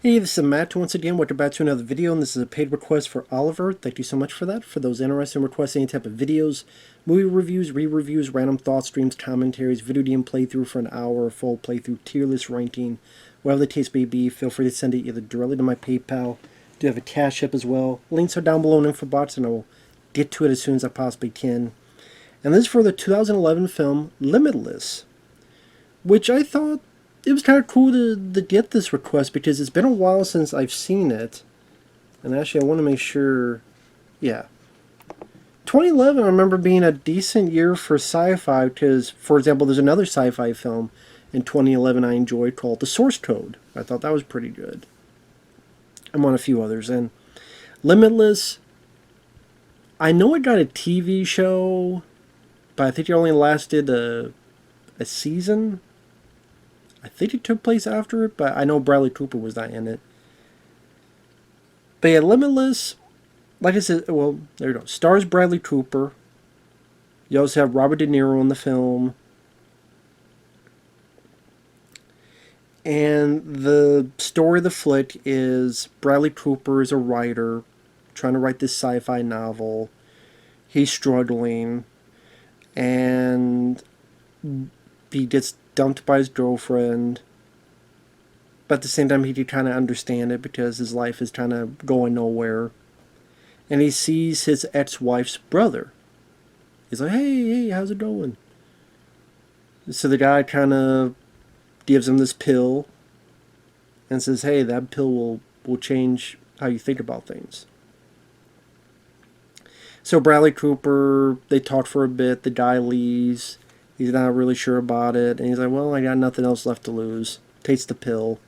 Hey, this is Matt once again. Welcome back to another video, and this is a paid request for Oliver. Thank you so much for that. For those interested in requesting any type of videos, movie reviews, re-reviews, random thought streams, commentaries, video game playthrough for an hour, a full playthrough, tier list ranking, whatever the case may be, feel free to send it either directly to my PayPal. I do have a CashApp as well. Links are down below in the info box, and I will get to it as soon as I possibly can. And this is for the 2011 film Limitless, which I thought it was kind of cool to get this request because it's been a while since I've seen it. And actually, I want to make sure. Yeah. 2011, I remember being a decent year for sci-fi because, for example, there's another sci-fi film in 2011 I enjoyed called The Source Code. I thought that was pretty good. I'm on a few others. And Limitless, I know it got a TV show, but I think it only lasted a season. I think it took place after it, but I know Bradley Cooper was not in it. But yeah, Limitless, like I said, well, there you go. Stars Bradley Cooper. You also have Robert De Niro in the film. And the story of the flick is Bradley Cooper is a writer trying to write this sci-fi novel. He's struggling. And he gets dumped by his girlfriend, but at the same time he can kind of understand it because his life is kind of going nowhere. And he sees his ex-wife's brother. He's like, hey, how's it going? So the guy kind of gives him this pill and says, hey, that pill will change how you think about things. So Bradley Cooper, they talk for a bit, the guy leaves. He's not really sure about it. And he's like, well, I got nothing else left to lose. Takes the pill.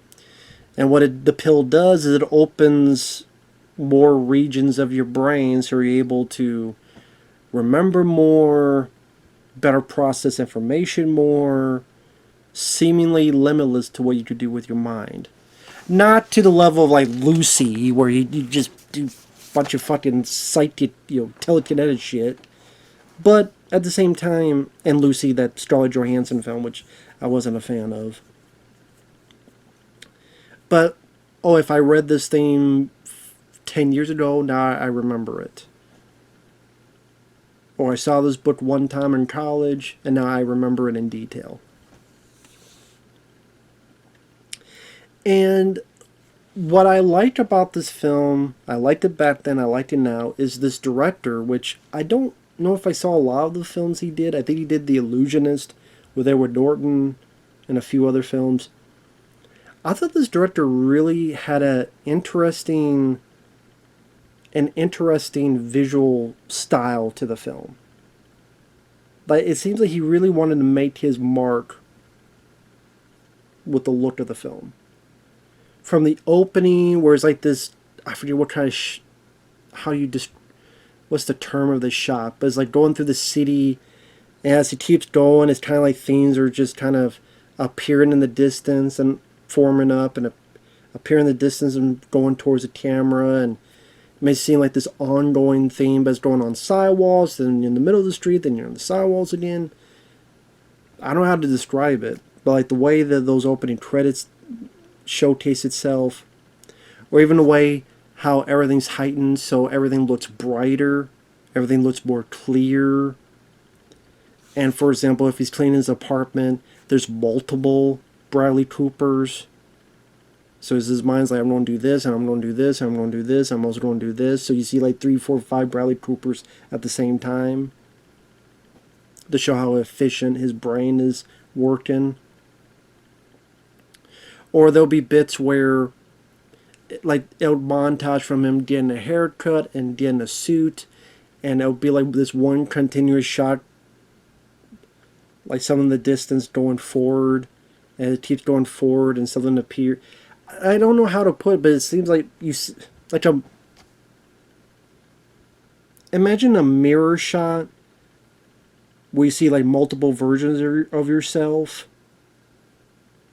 And what the pill does is it opens more regions of your brain so you're able to remember more, better process information more, seemingly limitless to what you could do with your mind. Not to the level of like Lucy, where you just do a bunch of fucking psychic, telekinetic shit. But at the same time, and Lucy, that Scarlett Johansson film, which I wasn't a fan of. But, if I read this theme 10 years ago, now I remember it. Or I saw this book one time in college, and now I remember it in detail. And what I liked about this film, I liked it back then, I liked it now, is this director, which I don't know if I saw a lot of the films he did. I think he did The Illusionist with Edward Norton and a few other films. I thought this director really had an interesting visual style to the film. But it seems like he really wanted to make his mark with the look of the film. From the opening, where it's like this, I forget what kind of what's the term of the shot, but it's like going through the city, and as he keeps going, it's kind of like things are just kind of appearing in the distance and forming up and appearing in the distance and going towards the camera, and it may seem like this ongoing theme, but it's going on sidewalks, then in the middle of the street, then you're on the sidewalks again. I don't know how to describe it, but like the way that those opening credits showcase itself, or even the way how everything's heightened, so everything looks brighter, everything looks more clear. And for example, if he's cleaning his apartment, there's multiple Bradley Coopers. So his mind's like, I'm going to do this, and I'm going to do this, and I'm going to do this, and I'm also going to do this. So you see like 3, 4, 5 Bradley Coopers at the same time to show how efficient his brain is working. Or there'll be bits where like it'll montage from him getting a haircut and getting a suit, and it'll be like this one continuous shot, like something in the distance going forward, and it keeps going forward, and something appears. I don't know how to put it, but it seems like imagine a mirror shot where you see like multiple versions of yourself.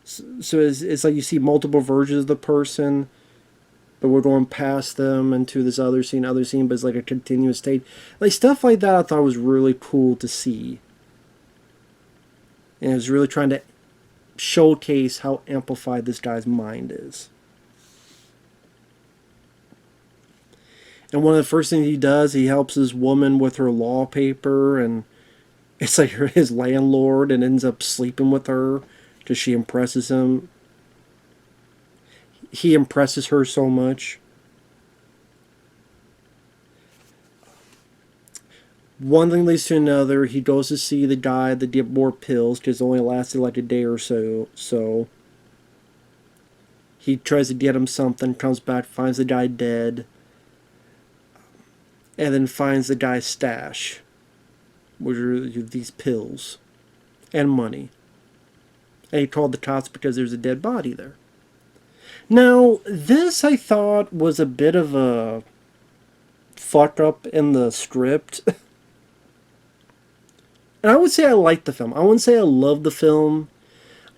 So it's like you see multiple versions of the person, but we're going past them into this other scene, but it's like a continuous state. Like stuff like that I thought was really cool to see. And it was really trying to showcase how amplified this guy's mind is. And one of the first things he does, he helps his woman with her law paper, and it's like his landlord, and ends up sleeping with her because she impresses him. He impresses her so much. One thing leads to another. He goes to see the guy that did more pills because it only lasted like a day or so. He tries to get him something, comes back, finds the guy dead, and then finds the guy's stash, which are these pills and money. And he called the cops because there's a dead body there. Now, this I thought was a bit of a fuck up in the script. And I would say I liked the film. I wouldn't say I loved the film.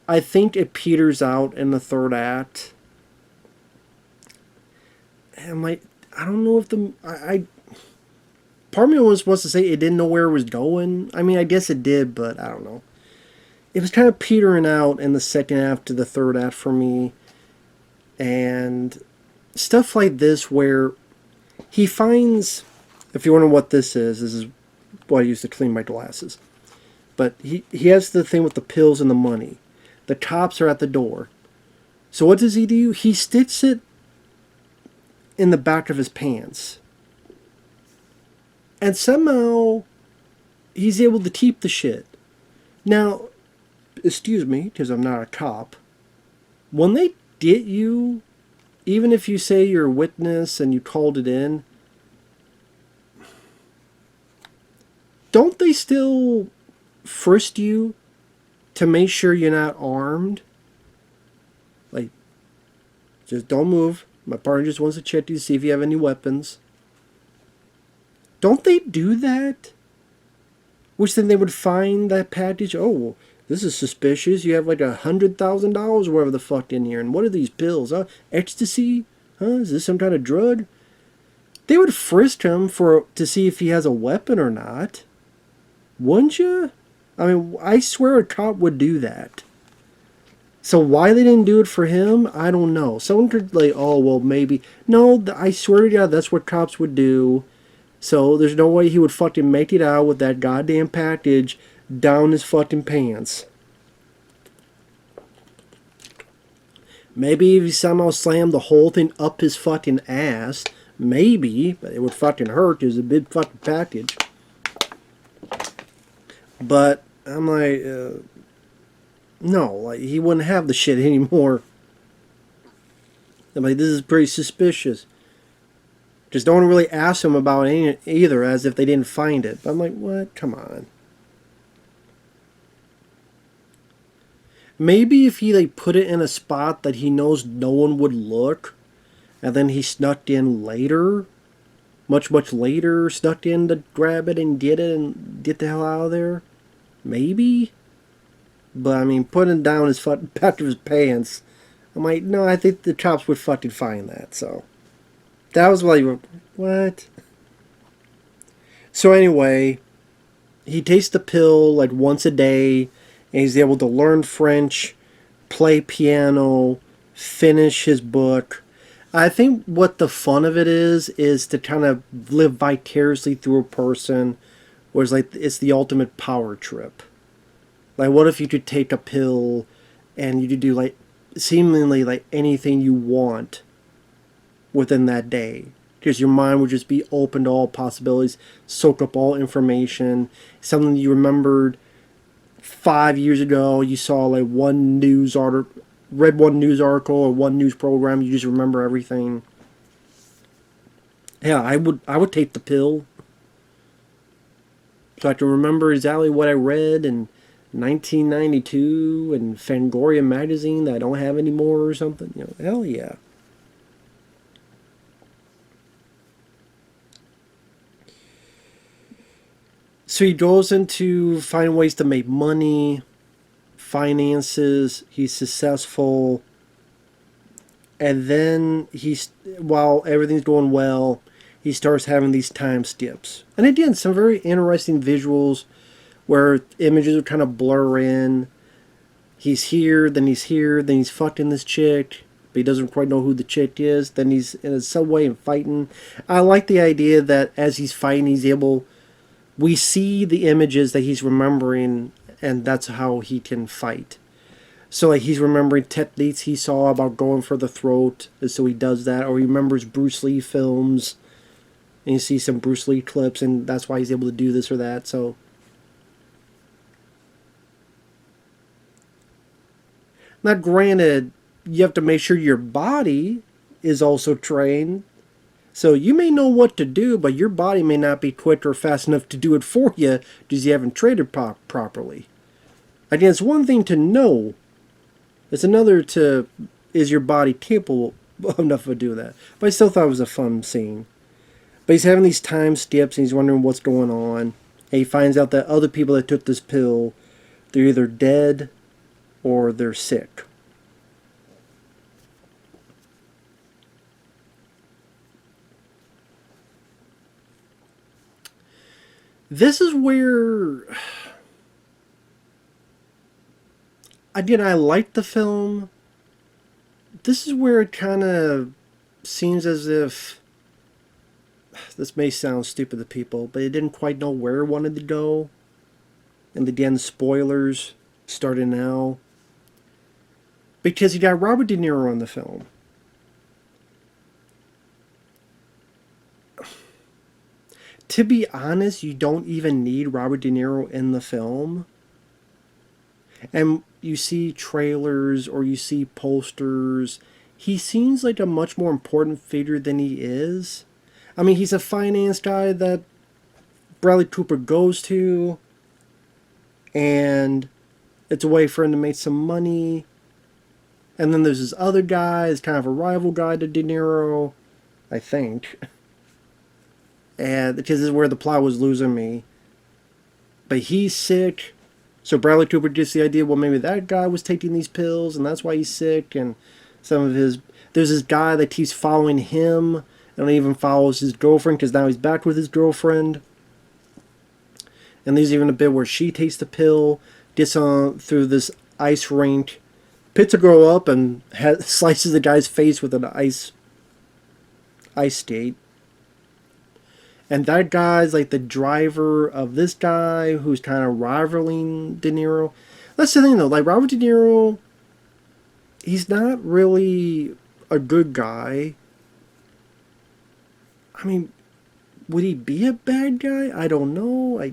I think it peters out in the third act. And I don't know if part of me was supposed to say it didn't know where it was going. I mean, I guess it did, but I don't know. It was kind of petering out in the second half to the third act for me. And stuff like this where he finds, if you wonder what this is what I use to clean my glasses. But he has the thing with the pills and the money. The cops are at the door. So what does he do? He sticks it in the back of his pants. And somehow he's able to keep the shit. Now, excuse me, because I'm not a cop. When they get you, even if you say you're a witness and you called it in, don't they still frisk you to make sure you're not armed? Like, just don't move. My partner just wants to check you to see if you have any weapons. Don't they do that? Which then they would find that package. Oh, well, this is suspicious. You have like $100,000 or whatever the fuck in here. And what are these pills? Ecstasy? Is this some kind of drug? They would frisk him to see if he has a weapon or not. Wouldn't you? I mean, I swear a cop would do that. So why they didn't do it for him, I don't know. Someone could like, oh, well, maybe. No, I swear to God, that's what cops would do. So there's no way he would fucking make it out with that goddamn package down his fucking pants. Maybe if he somehow slammed the whole thing up his fucking ass, maybe, but it would fucking hurt because it's a big fucking package. But I'm like, no, like he wouldn't have the shit anymore. I'm like, this is pretty suspicious. Just don't really ask him about it either, as if they didn't find it. But I'm like, what? Come on. Maybe if he like put it in a spot that he knows no one would look, and then he snuck in later, much later, snuck in to grab it and get the hell out of there. Maybe. But I mean, putting down his back of his pants, I'm like, no, I think the cops would fucking find that. So that was like, what? So anyway, he takes the pill like once a day, and he's able to learn French, play piano, finish his book. I think what the fun of it is to kind of live vicariously through a person, where it's the ultimate power trip. Like, what if you could take a pill and you could do like seemingly like anything you want within that day, because your mind would just be open to all possibilities, soak up all information, something you remembered 5 years ago. You saw like one news article, read one news article or one news program. You just remember everything. Yeah, I would take the pill so I can remember exactly what I read in 1992 in Fangoria magazine that I don't have anymore or something. You know, hell yeah. So he goes into find ways to make money, finances, he's successful, and then while everything's going well, he starts having these time skips. And again, some very interesting visuals where images would kind of blur in. He's here, then he's fucking this chick, but he doesn't quite know who the chick is. Then he's in a subway and fighting. I like the idea that as he's fighting, we see the images that he's remembering, and that's how he can fight. So like he's remembering techniques he saw about going for the throat, so he does that. Or he remembers Bruce Lee films, and you see some Bruce Lee clips, and that's why he's able to do this or that. So now granted, you have to make sure your body is also trained. So you may know what to do, but your body may not be quick or fast enough to do it for you because you haven't trained properly. Again, it's one thing to know. It's another to, is your body capable enough to do that? But I still thought it was a fun scene. But he's having these time skips and he's wondering what's going on. And he finds out that other people that took this pill, they're either dead or they're sick. This is where, again, I liked the film. This is where it kind of seems as if, this may sound stupid to people, but it didn't quite know where it wanted to go. And again, spoilers starting now. Because you got Robert De Niro in the film. To be honest, you don't even need Robert De Niro in the film. And you see trailers or you see posters. He seems like a much more important figure than he is. I mean, he's a finance guy that Bradley Cooper goes to. And it's a way for him to make some money. And then there's this other guy, it's kind of a rival guy to De Niro, I think. And because this is where the plot was losing me. But he's sick. So Bradley Cooper gets the idea, well, maybe that guy was taking these pills, and that's why he's sick. And some of his... There's this guy that keeps following him, and even follows his girlfriend, because now he's back with his girlfriend. And there's even a bit where she takes the pill, gets on through this ice rink, picks a girl up, and slices the guy's face with an ice skate. And that guy's like the driver of this guy who's kind of rivaling De Niro. That's the thing though, like Robert De Niro, he's not really a good guy. I mean, would he be a bad guy? I don't know.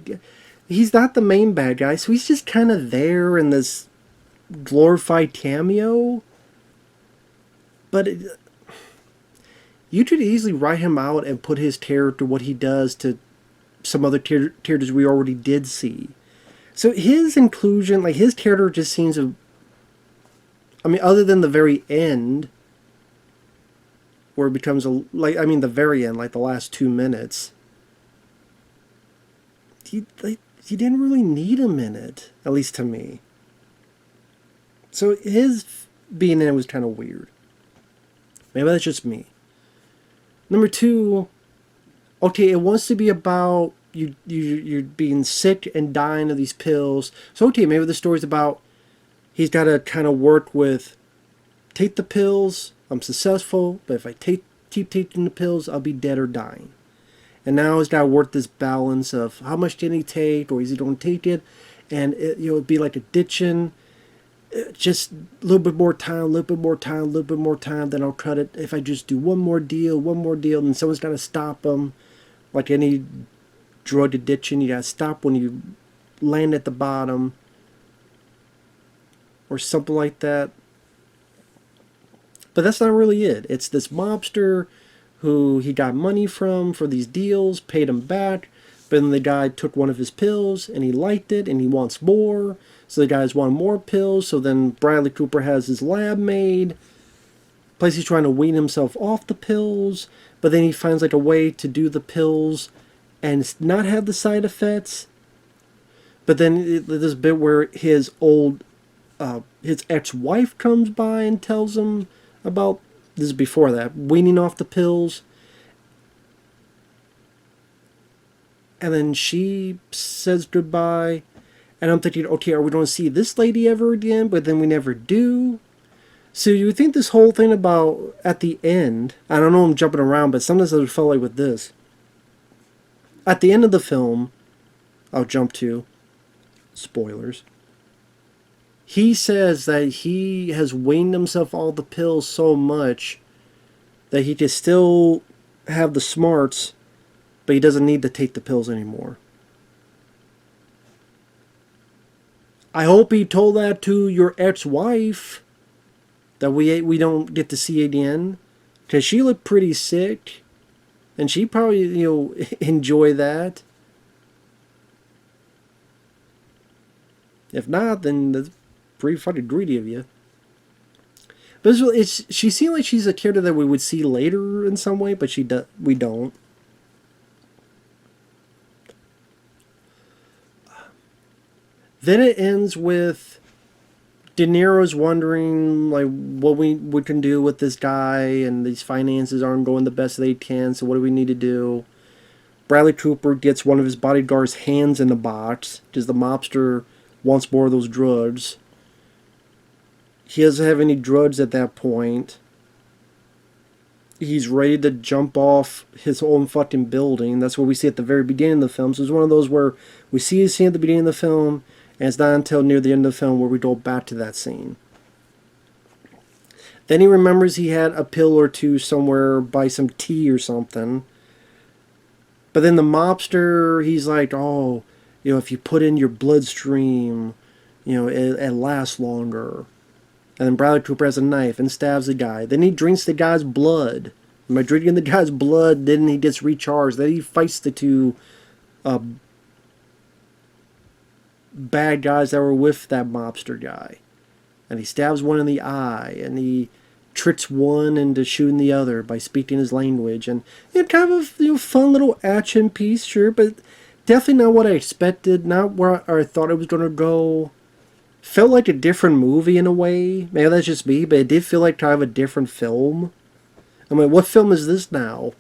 He's not the main bad guy, so he's just kind of there in this glorified cameo. But you could easily write him out and put his character, what he does, to some other characters we already did see. So his inclusion, like his character just seems to... I mean, other than the very end, where it becomes the very end, like the last 2 minutes, you didn't really need him in it, at least to me. So his being in it was kind of weird. Maybe that's just me. Number 2, okay, it wants to be about you're being sick and dying of these pills. So okay, maybe the story's about he's got to kind of work with, take the pills, I'm successful, but if I keep taking the pills, I'll be dead or dying. And now he's got to work this balance of how much can he take, or is he going to take it, and it'd be like addiction. Just a little bit more time, a little bit more time, a little bit more time, then I'll cut it. If I just do one more deal, then someone's got to stop him. Like any drug addiction, you got to stop when you land at the bottom. Or something like that. But that's not really it. It's this mobster who he got money from for these deals, paid him back, but then the guy took one of his pills and he liked it and he wants more. So the guys want more pills, so then Bradley Cooper has his lab made. Plus he's trying to wean himself off the pills, but then he finds like a way to do the pills and not have the side effects. But then there's a bit where his ex-wife comes by and tells him about, this is before that, weaning off the pills. And then she says goodbye. And I'm thinking, okay, are we going to see this lady ever again? But then we never do. So you would think this whole thing about at the end, I don't know, I'm jumping around, but sometimes I felt like with this. At the end of the film, I'll jump to spoilers. He says that he has weaned himself all the pills so much that he can still have the smarts, but he doesn't need to take the pills anymore. I hope he told that to your ex-wife that we don't get to see again, because she looked pretty sick, and she probably enjoy that. If not, then that's pretty fucking greedy of you. But she seemed like she's a character that we would see later in some way, but we don't. Then it ends with De Niro's wondering like what we can do with this guy, and these finances aren't going the best they can, so what do we need to do? Bradley Cooper gets one of his bodyguard's hands in the box because the mobster wants more of those drugs. He doesn't have any drugs at that point. He's ready to jump off his own fucking building. That's what we see at the very beginning of the film. So it's one of those where we see a scene at the beginning of the film, and it's not until near the end of the film where we go back to that scene. Then he remembers he had a pill or two somewhere by some tea or something. But then the mobster, he's like, oh, if you put in your bloodstream, it lasts longer. And then Bradley Cooper has a knife and stabs the guy. Then he drinks the guy's blood. And by drinking the guy's blood, then he gets recharged. Then he fights the two bad guys that were with that mobster guy. And he stabs one in the eye. And he tricks one into shooting the other by speaking his language. And kind of a fun little action piece, sure. But definitely not what I expected. Not where I thought it was going to go. Felt like a different movie in a way. Maybe that's just me, but it did feel like kind of a different film. I'm like, what film is this now?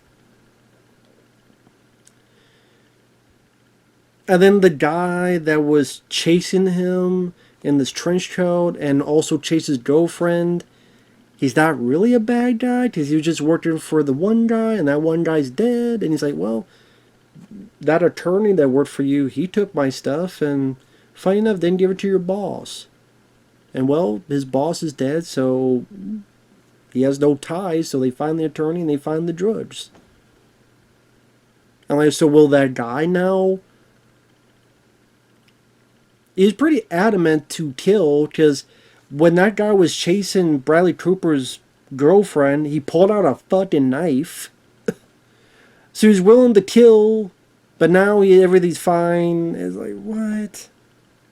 And then the guy that was chasing him in this trench coat and also chased his girlfriend, he's not really a bad guy because he was just working for the one guy and that one guy's dead. And he's like, well, that attorney that worked for you, he took my stuff and funny enough, didn't give it to your boss. And well, his boss is dead, so he has no ties, so they find the attorney and they find the drugs. I'm like, so will that guy now? He's pretty adamant to kill, because when that guy was chasing Bradley Cooper's girlfriend, he pulled out a fucking knife. So he's willing to kill, but now everything's fine. It's like, what?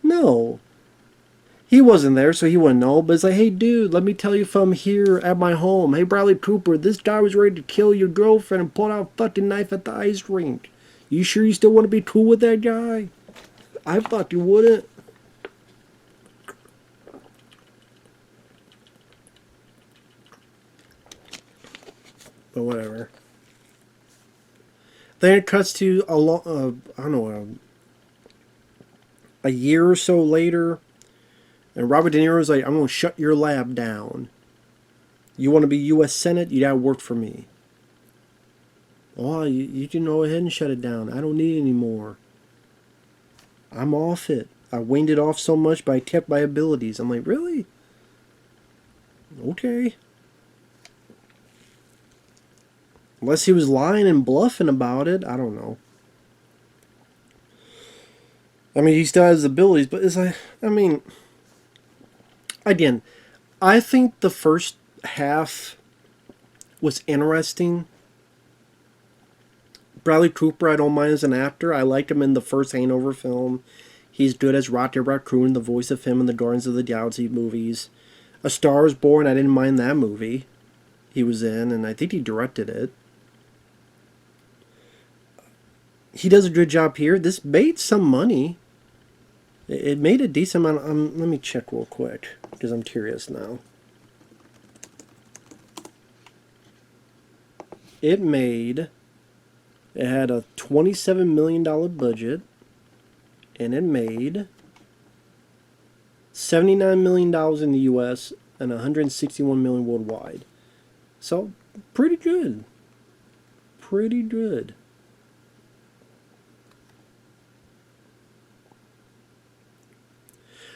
No. He wasn't there, so he wouldn't know. But it's like, hey, dude, let me tell you from here at my home. Hey, Bradley Cooper, this guy was ready to kill your girlfriend and pulled out a fucking knife at the ice rink. You sure you still want to be cool with that guy? I fucking wouldn't. But whatever. Then it cuts to a year or so later, and Robert De Niro's like, I'm going to shut your lab down. You want to be U.S. Senate? You got to work for me. Oh, you can go ahead and shut it down. I don't need it anymore. I'm off it. I weaned it off so much, but I kept my abilities. I'm like, really? Okay. Unless he was lying and bluffing about it. I don't know. I mean, he still has abilities, but it's like, I mean, again, I think the first half was interesting. Bradley Cooper, I don't mind as an actor. I liked him in the first Hangover film. He's good as Rocket Raccoon, the voice of him in the Guardians of the Galaxy movies. A Star is Born, I didn't mind that movie he was in, and I think he directed it. He does a good job here. This made some money. It made a decent amount. Let me check real quick, because I'm curious now. It had a $27 million budget, and it made $79 million in the U.S., and 161 million worldwide. So, pretty good. Pretty good.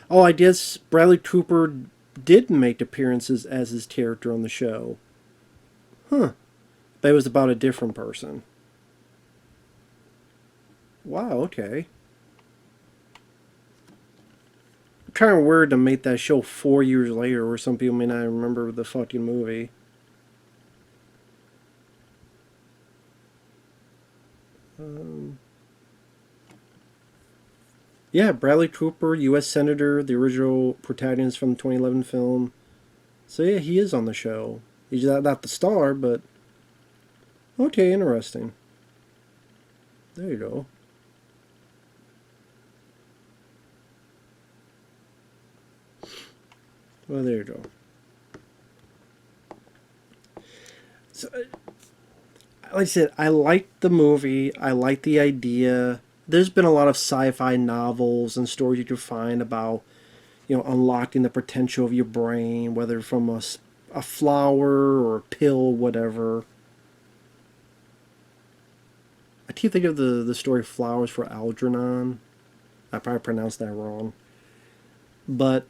Oh, I guess Bradley Cooper did make appearances as his character on the show. Huh. But it was about a different person. Wow, okay. Kind of weird to make that show 4 years later, where some people may not remember the fucking movie. Yeah, Bradley Cooper, U.S. Senator, the original protagonist from the 2011 film. So yeah, he is on the show. He's not the star, but okay, interesting. There you go. Well, there you go. So, like I said, I liked the movie. I like the idea. There's been a lot of sci-fi novels and stories you can find about, unlocking the potential of your brain, whether from a flower or a pill, whatever. I keep thinking of the story Flowers for Algernon. I probably pronounced that wrong. But,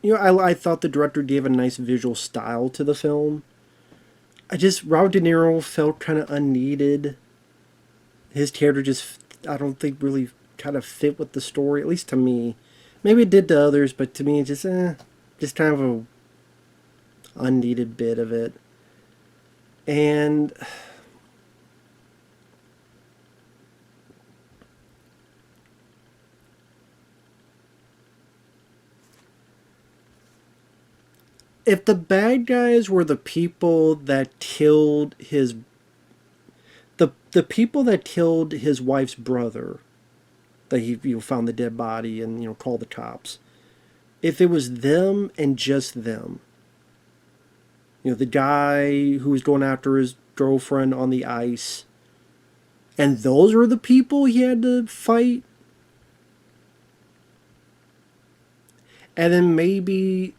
I thought the director gave a nice visual style to the film. Robert De Niro felt kind of unneeded. His character just, I don't think, really kind of fit with the story, at least to me. Maybe it did to others, but to me, just kind of a unneeded bit of it. And if the bad guys were the people that killed the people that killed his wife's brother, that he found the dead body and called the cops, if it was them and just them, the guy who was going after his girlfriend on the ice, and those were the people he had to fight, and then maybe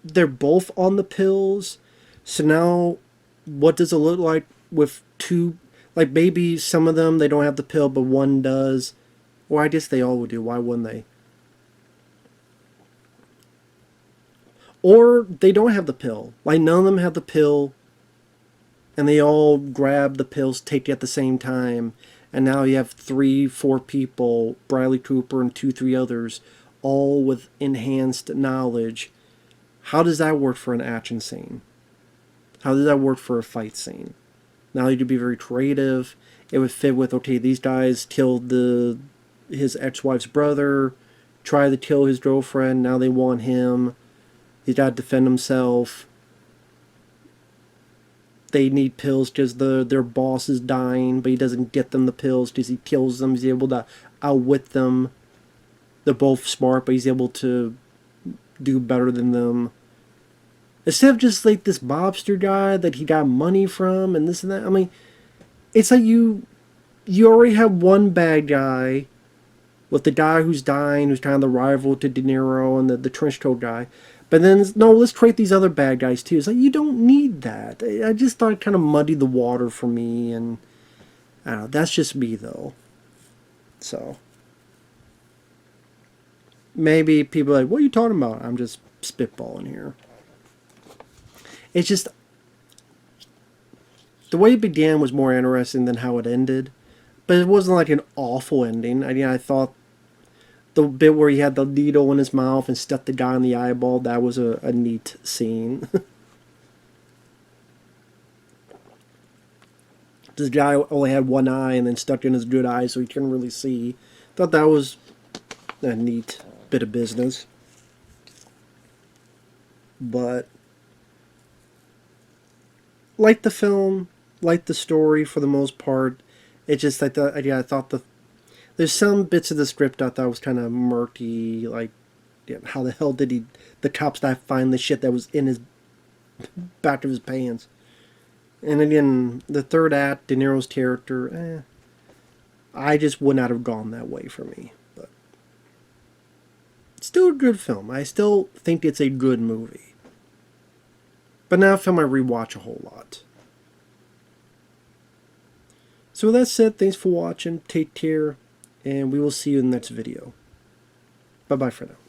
they're both on the pills, so now what does it look like with two? Like, maybe some of them, they don't have the pill, but one does. Or I guess they all would do. Why wouldn't they? Or they don't have the pill. Like, none of them have the pill, and they all grab the pills, take it at the same time, and now you have 3-4 people, Bradley Cooper and 2-3 others, all with enhanced knowledge. How does that work for an action scene? How does that work for a fight scene? Now you could be very creative. It would fit with, okay, these guys killed his ex-wife's brother, tried to kill his girlfriend, now they want him. He's got to defend himself. They need pills because their boss is dying, but he doesn't get them the pills because he kills them. He's able to outwit them. They're both smart, but he's able to do better than them. Instead of just like this mobster guy that he got money from and this and that. I mean, it's like you already have one bad guy with the guy who's dying, who's kind of the rival to De Niro and the trench coat guy. But then, no, let's create these other bad guys too. It's like, you don't need that. I just thought it kind of muddied the water for me, and I don't know, that's just me though. So maybe people are like, what are you talking about? I'm just spitballing here. It's just, the way it began was more interesting than how it ended. But it wasn't like an awful ending. I thought the bit where he had the needle in his mouth and stuck the guy in the eyeball, that was a neat scene. This guy only had one eye and then stuck in his good eye so he couldn't really see. Thought that was a neat bit of business. But like the film, like the story for the most part. It just like I thought there's some bits of the script I thought was kind of murky. Like, how the hell did the cops not find the shit that was in his back of his pants? And again, the third act, De Niro's character, I just would not have gone that way for me. But Still a good film. I still think it's a good movie. But not a film I rewatch a whole lot. So with that said, thanks for watching, take care, and we will see you in the next video. Bye-bye for now.